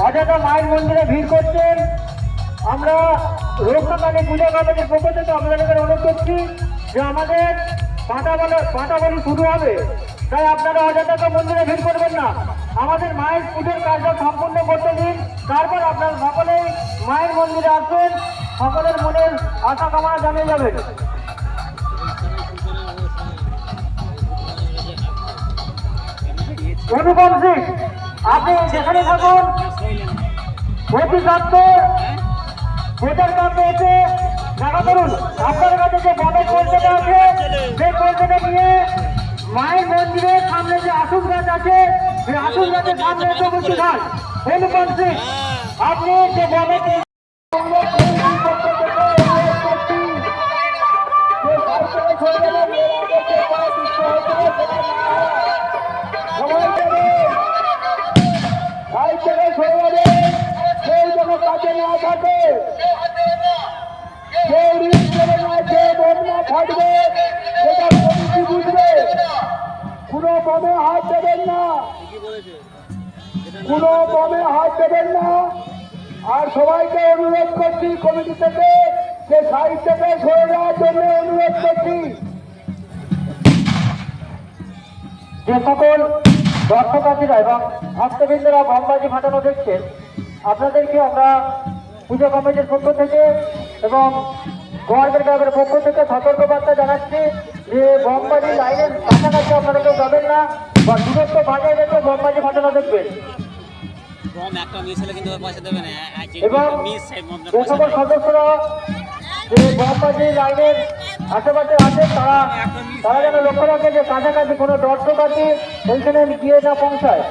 অযথা মায়ের মন্দিরে ভিড় করছেন। আমরা রক্ষাকালী পূজা কমিটির পক্ষ থেকে আপনাদের অনুরোধ করছি যে আমাদের পাঁটাবলি শুরু হবে, তাই আপনারা অযথা মন্দিরে ভিড় করবেন না। আমাদের মায়ের পুজোর কার্য সম্পূর্ণ করতে দিন, তারপর আপনারা সকলেই মায়ের মন্দিরে আসবেন, সকলের মনের আশা কামনা জানিয়ে যাবেন। অনুপম সিং, আপনি যেখানে থাকুন অতি দপ্তর ভোটার কার্ড এসে দেখা করুন। আপনার কাছে যে বড় পরিষেবা আছে সেই পরিষেবা নিয়ে মায়ের মন্দিরের সামনে যে আসুন গাছ আছে সেই আসুন গাছের সামনে এসে বসে খান। অনুপম সিং, আপনি যে বড় কাজে না থাকে থাকবে সেটা কমিটি বুঝবে। কোনো পদে হাত দেবেন না, কোনো পদে হাত দেবেন না। আর সবাইকে অনুরোধ করছি কমিটি থেকে যে সাইড থেকে সরে যাওয়ার জন্য অনুরোধ করছি। যে সকল দর্শকার্থীরা এবং ভক্তবৃন্দরা বোমবাজি ফাটানো দেখছেন, আপনাদেরকে আমরা পুজো কমিটির পক্ষ থেকে এবং গোয়ালদের গ্রামের পক্ষ থেকে সতর্কবার্তা জানাচ্ছি যে বোমবাজি লাইনের কাছাকাছি আপনারা কেউ যাবেন না বা দূরত্ব বাজায় রেখে বোমবাজি ফাটানো দেখবেন। এবং যে সকল সদস্যরা যে বোমবাজি লাইনের আশেপাশে আছে তারা যেন লক্ষ্য রাখে যে কাছাকাছি কোনো দর্শকার্থী ওইখানে গিয়ে না পৌঁছায়।